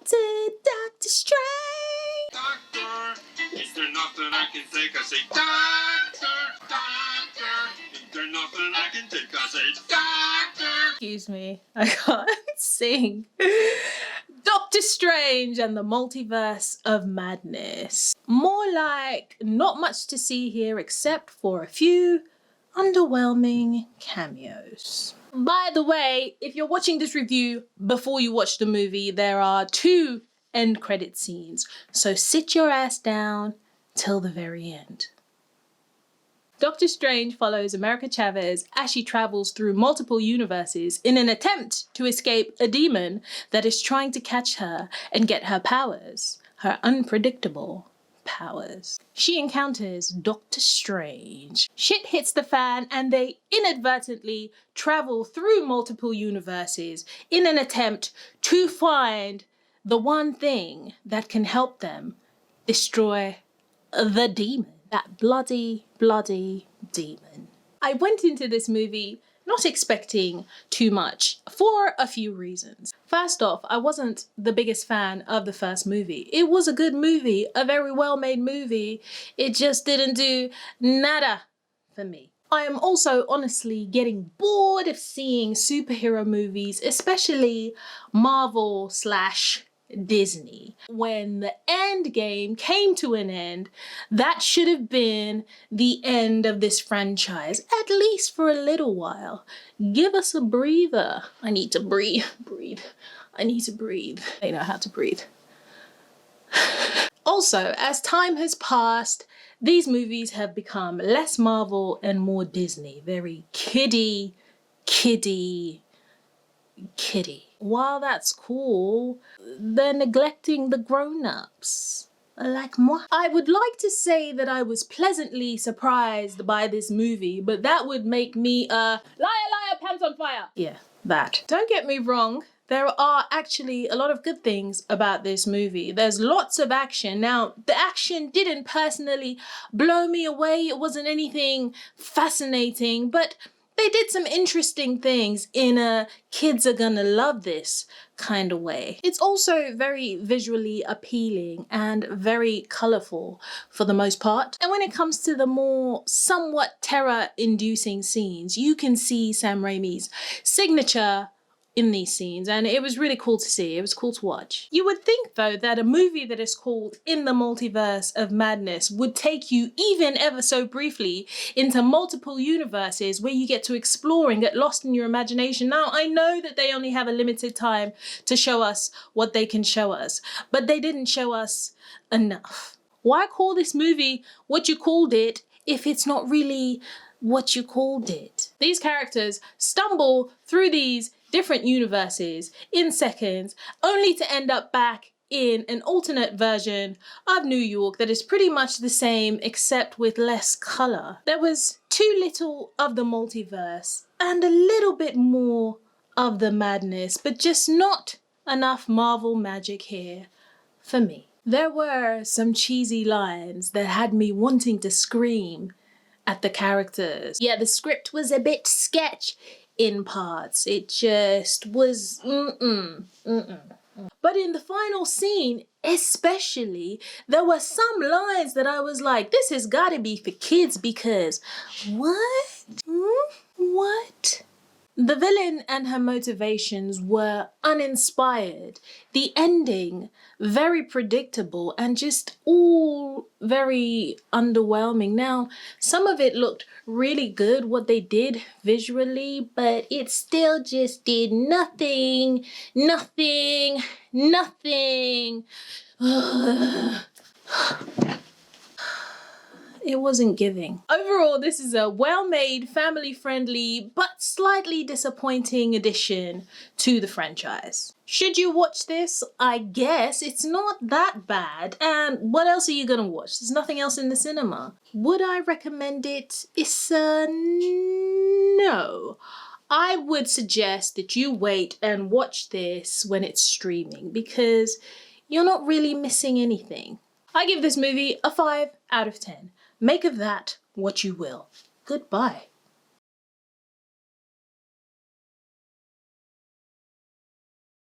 Doctor Strange. Doctor, is there nothing I can take? I say, Doctor, Doctor, is there nothing I can take? I say, Doctor. Excuse me, I can't sing. Doctor Strange and the Multiverse of Madness. More like not much to see here except for a few underwhelming cameos. By the way, if you're watching this review before you watch the movie, there are 2 end credit scenes, so sit your ass down till the very end. Doctor Strange follows America Chavez as she travels through multiple universes in an attempt to escape a demon that is trying to catch her and get her powers, her unpredictable powers. She encounters Doctor Strange. Shit hits the fan and they inadvertently travel through multiple universes in an attempt to find the one thing that can help them destroy the demon. That bloody demon. I went into this movie not expecting too much for a few reasons. First off, I wasn't the biggest fan of the first movie. It was a good movie, a very well-made movie. It just didn't do nada for me. I am also honestly getting bored of seeing superhero movies, especially Marvel / Disney. When the end game came to an end, that should have been the end of this franchise, at least for a little while. Give us a breather. I need to breathe. I need to breathe. I know how to breathe. Also, as time has passed, these movies have become less Marvel and more Disney. Very kiddie. While that's cool, they're neglecting the grown-ups. Like moi. I would like to say that I was pleasantly surprised by this movie, but that would make me a liar, pants on fire. Yeah, that. Don't get me wrong, there are actually a lot of good things about this movie. There's lots of action. Now, the action didn't personally blow me away. It wasn't anything fascinating, but they did some interesting things in a kids are gonna love this kind of way. It's also very visually appealing and very colorful for the most part. And when it comes to the more somewhat terror-inducing scenes, you can see Sam Raimi's signature in these scenes, and it was really cool to see. It was cool to watch. You would think though that a movie that is called In the Multiverse of Madness would take you even ever so briefly into multiple universes where you get to explore and get lost in your imagination. Now, I know that they only have a limited time to show us what they can show us, but they didn't show us enough. Why call this movie what you called it if it's not really what you called it? These characters stumble through these different universes in seconds, only to end up back in an alternate version of New York that is pretty much the same except with less color. There was too little of the multiverse and a little bit more of the madness, but just not enough Marvel magic here for me. There were some cheesy lines that had me wanting to scream at the characters. Yeah, the script was a bit sketch in parts. It just was But in the final scene, especially, there were some lines that I was like, this has got to be for kids because what? What? The villain and her motivations were uninspired. The ending, very predictable and just all very underwhelming. Now, some of it looked really good, what they did visually, but it still just did nothing. It wasn't giving. Overall, this is a well-made, family-friendly, but slightly disappointing addition to the franchise. Should you watch this? I guess it's not that bad. And what else are you gonna watch? There's nothing else in the cinema. Would I recommend it? It's a no. I would suggest that you wait and watch this when it's streaming because you're not really missing anything. I give this movie a 5 out of 10. Make of that what you will. Goodbye.